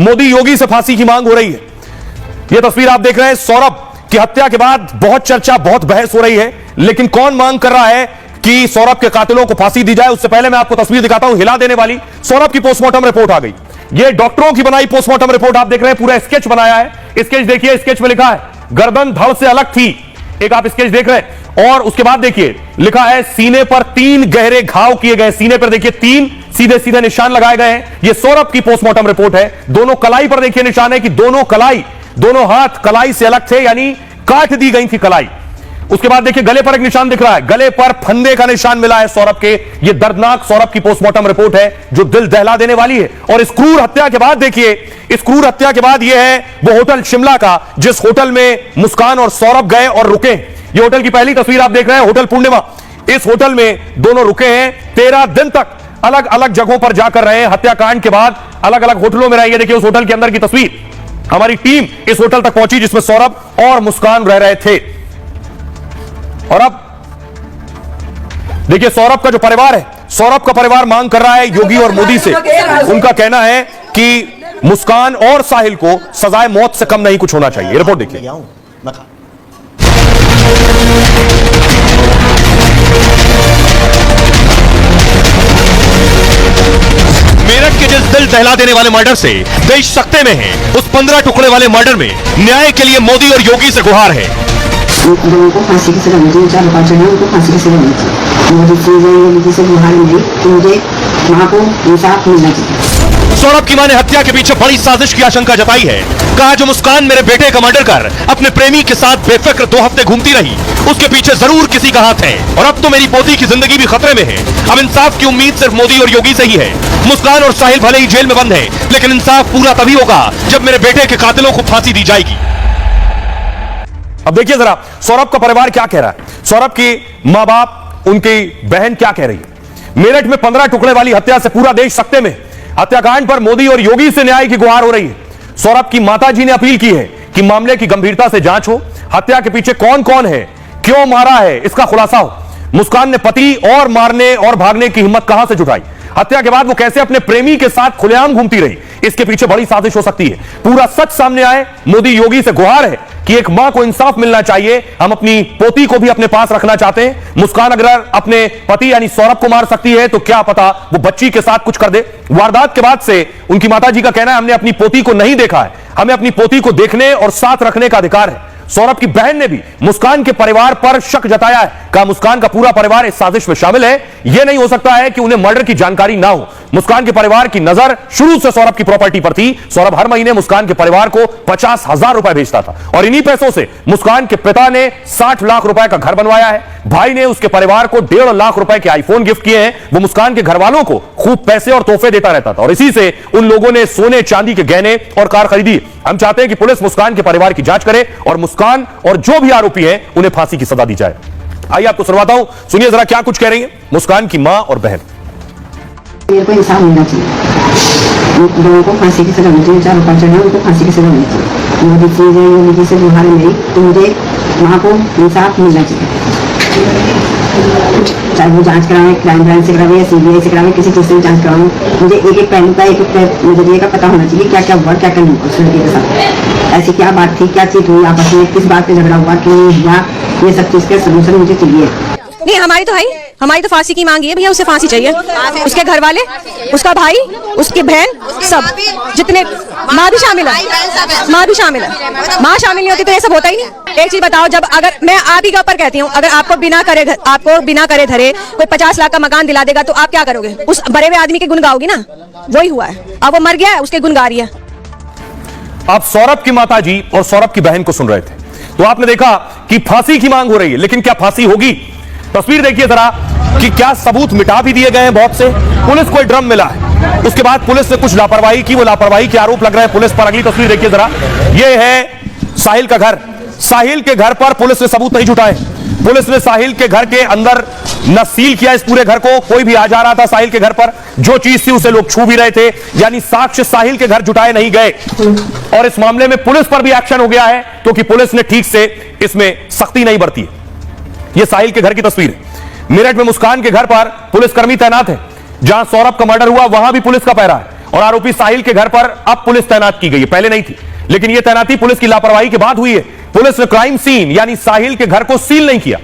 मोदी योगी से फांसी की मांग हो रही है। यह तस्वीर आप देख रहे हैं। सौरभ की हत्या के बाद बहुत चर्चा, बहुत बहस हो रही है, लेकिन कौन मांग कर रहा है कि सौरभ के कातिलों को फांसी दी जाए? उससे पहले मैं आपको तस्वीर दिखाता हूं हिला देने वाली। सौरभ की पोस्टमार्टम रिपोर्ट आ गई। यह डॉक्टरों की बनाई पोस्टमार्टम रिपोर्ट आप देख रहे हैं। पूरा स्केच बनाया है। स्केच देखिए, स्केच में लिखा है गर्दन धड़ से अलग थी, एक आप स्केच देख रहे हैं। और उसके बाद देखिए लिखा है सीने पर 3 गहरे घाव किए गए। सीने पर देखिए 3 सीधे सीधे निशान लगाए गए हैं। यह सौरभ की पोस्टमार्टम रिपोर्ट है। दोनों कलाई पर देखिए निशान है कि दोनों हाथ कलाई से अलग थे, यानी काट दी गई थी कलाई। उसके बाद देखिए गले पर एक निशान दिख रहा है, गले पर फंदे का निशान मिला है सौरभ के। यह दर्दनाक सौरभ की पोस्टमार्टम रिपोर्ट है जो दिल दहला देने वाली है। और इस क्रूर हत्या के बाद देखिए, इस क्रूर हत्या के बाद यह है वो होटल शिमला का जिस होटल में मुस्कान और सौरभ गए और रुके। यह होटल की पहली तस्वीर आप देख रहे हैं, होटल पूर्णिमा। इस होटल में दोनों रुके हैं। 13 दिन तक अलग अलग जगहों पर जाकर रहे। हत्याकांड के बाद अलग अलग होटलों में रहे। देखिए उस होटल के अंदर की तस्वीर। हमारी टीम इस होटल तक पहुंची जिसमें सौरभ और मुस्कान रह रहे थे। और अब देखिए सौरभ का जो परिवार है, सौरभ का परिवार मांग कर रहा है योगी और मोदी से। उनका कहना है कि मुस्कान और साहिल को सजाए मौत से कम नहीं कुछ होना चाहिए। रिपोर्ट देखिए। मेरठ के जिस दिल दहला देने वाले मर्डर से देश सकते में है, उस 15 टुकड़े वाले मर्डर में न्याय के लिए मोदी और योगी से गुहार है। लोगों को फांसी की सजा मिलती है, 4 5 जन उनको फांसी की सजा मिलती है। मोदी से गुहार नहीं तो मुझे मां को इंसाफ मिलना चाहिए। सौरभ की मां ने हत्या के पीछे बड़ी साजिश की आशंका जताई है। कहा जो मुस्कान मेरे बेटे का मर्डर कर अपने प्रेमी के साथ बेफिक्र 2 हफ्ते घूमती रही, उसके पीछे जरूर किसी का हाथ है। और अब तो मेरी पोती की जिंदगी भी खतरे में है। अब इंसाफ की उम्मीद सिर्फ मोदी और योगी से ही है। मुस्कान और साहिल भले ही जेल में बंद है, लेकिन इंसाफ पूरा तभी होगा जब मेरे बेटे के कातिलों को फांसी दी जाएगी। अब देखिए जरा सौरभ का परिवार क्या कह रहा है। सौरभ की मां बाप, उनकी बहन क्या कह रही है। मेरठ में 15 टुकड़े वाली हत्या से पूरा देश सकते में। हत्याकांड पर मोदी और योगी से न्याय की गुहार हो रही है। सौरभ की माताजी ने अपील की है कि मामले की गंभीरता से जांच हो, हत्या के पीछे कौन कौन है, क्यों मारा है, इसका खुलासा हो। मुस्कान ने पति और मारने और भागने की हिम्मत कहां से जुटाई? हत्या के बाद वो कैसे अपने प्रेमी के साथ खुलेआम घूमती रही? इसके पीछे बड़ी साजिश हो सकती है। पूरा सच सामने आए। मोदी योगी से गुहार है कि एक मां को इंसाफ मिलना चाहिए। हम अपनी पोती को भी अपने पास रखना चाहते हैं। मुस्कान अगर अपने पति यानी सौरभ को मार सकती है तो क्या पता वो बच्ची के साथ कुछ कर दे। वारदात के बाद से उनकी माताजी का कहना है हमने अपनी पोती को नहीं देखा है, हमें अपनी पोती को देखने और साथ रखने का अधिकार है। सौरभ की बहन ने भी मुस्कान के परिवार पर शक जताया है। कहा मुस्कान का पूरा परिवार इस साजिश में शामिल है। यह नहीं हो सकता है कि उन्हें मर्डर की जानकारी ना हो। मुस्कान के परिवार की नजर शुरू से सौरभ की प्रॉपर्टी पर थी। सौरभ हर महीने मुस्कान के परिवार को 50,000 रुपए भेजता था और इन्हीं पैसों से मुस्कान के पिता ने 60 लाख रुपए का घर बनवाया है। भाई ने उसके परिवार को 1.5 लाख रुपए के आईफोन गिफ्ट किए हैं। वो मुस्कान के घर वालों को खूब पैसे और तोहफे देता रहता था और इसी से उन लोगों ने सोने चांदी के गहने और कार खरीदी। हम चाहते हैं कि पुलिस मुस्कान के परिवार की जांच करे और मुस्कान और जो भी आरोपी हैं उन्हें फांसी की सजा दी जाए। आइए आपको सुनवाता हूं, सुनिए जरा क्या कुछ कह रही है मुस्कान की मां और बहन। मेरे को इंसाफ मिलना चाहिए। लोगों को फांसी की सजा मिलती है, 4 5 जन उनको फांसी की सजा मिलती है। मोदी से गुहार नहीं तो मुझे मां को इंसाफ मिलना चाहिए। चाहे वो जांच करावे, क्राइम ब्रांच से करावे या CBI से करावे, किसी चीज से जांच करावे, मुझे एक पहलू का एक नजरिए का पता होना चाहिए। क्या क्या हुआ, क्या क्या नहीं हुआ उस लड़के के साथ। ऐसी क्या बात थी, क्या चीज हुई आपस में, किस बात पे झगड़ा हुआ, क्यों हुआ, ये सब चीज का सोल्यूशन मुझे चाहिए। नहीं हमारी तो है, हमारी तो फांसी की मांग है भैया। उसे फांसी चाहिए, उसके घर वाले, उसका भाई, उसकी बहन, सब जितने, माँ भी शामिल है, माँ भी शामिल है। माँ शामिल नहीं होती तो ये सब होता ही नहीं। एक चीज बताओ, जब अगर मैं आप ही के ऊपर कहती हूँ, अगर आपको बिना करे धरे कोई 50 लाख का मकान दिला देगा तो आप क्या करोगे? उस बड़े हुए आदमी के गुण गाओगी ना। वही हुआ है, अब वो मर गया है, उसके गुण गा रही है। आप सौरभ की माताजी और सौरभ की बहन को सुन रहे थे तो आपने देखा कि फांसी की मांग हो रही है, लेकिन क्या फांसी होगी? तस्वीर देखिए जरा कि क्या सबूत मिटा भी दिए गए हैं बहुत से। पुलिस को ड्रम मिला है, उसके बाद पुलिस ने कुछ लापरवाही की, वो लापरवाही के आरोप लग रहे हैं पुलिस पर। अगली तस्वीर देखिए जरा, ये है साहिल का घर। साहिल के घर पर पुलिस ने सबूत नहीं जुटाए। पुलिस ने साहिल के घर के अंदर न सील किया इस पूरे घर को। कोई भी आ जा रहा था साहिल के घर पर, जो चीज थी उसे लोग छू भी रहे थे, यानी साक्ष्य साहिल के घर जुटाए नहीं गए। और इस मामले में पुलिस पर भी एक्शन हो गया है क्योंकि पुलिस ने ठीक से इसमें सख्ती नहीं बरती है। यह साहिल के घर की तस्वीर है। मेरठ में मुस्कान के घर पर पुलिसकर्मी तैनात है। जहां सौरभ का मर्डर हुआ वहां भी पुलिस का पहरा है और आरोपी साहिल के घर पर अब पुलिस तैनात की गई है, पहले नहीं थी, लेकिन यह तैनाती पुलिस की लापरवाही के बाद हुई है। पुलिस ने क्राइम सीन यानी साहिल के घर को सील नहीं किया।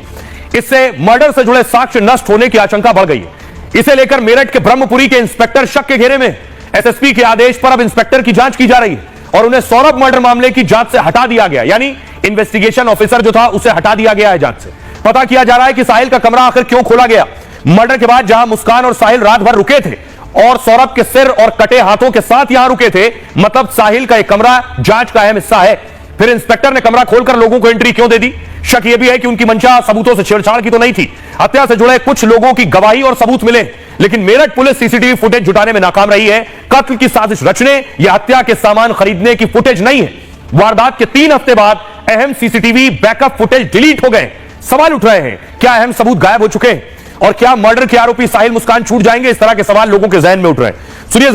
इससे मर्डर से जुड़े साक्ष्य नष्ट होने की आशंका बढ़ गई है। इसे लेकर मेरठ के ब्रह्मपुरी के इंस्पेक्टर शक के घेरे में। एसएसपी के आदेश पर अब इंस्पेक्टर की जांच की जा रही है और उन्हें सौरभ मर्डर मामले की जांच से हटा दिया गया, यानी इन्वेस्टिगेशन ऑफिसर जो था उसे हटा दिया गया है जांच से। पता किया जा रहा है कि साहिल का कमरा आखिर क्यों खोला गया। मर्डर के बाद जहां मुस्कान और साहिल रात भर रुके थे और सौरभ के सिर और कटे हाथों के साथ यहां रुके थे, मतलब साहिल का एक कमरा जांच का अहम हिस्सा है। फिर इंस्पेक्टर ने कमरा खोलकर लोगों को एंट्री क्यों दे दी? शक यह भी है कि उनकी मंशा सबूतों से छेड़छाड़ की तो नहीं थी। हत्या से जुड़े कुछ लोगों की गवाही और सबूत मिले, लेकिन मेरठ पुलिस सीसीटीवी फुटेज जुटाने में नाकाम रही है। कत्ल की साजिश रचने या हत्या के सामान खरीदने की फुटेज नहीं है। वारदात के 3 हफ्ते बाद अहम सीसीटीवी बैकअप फुटेज डिलीट हो गए। सवाल उठ रहे हैं, क्या अहम सबूत गायब हो चुके हैं और क्या मर्डर के आरोपी साहिल मुस्कान छूट जाएंगे? इस तरह के सवाल लोगों के जहन में उठ रहे हैं। सुनिए जरा।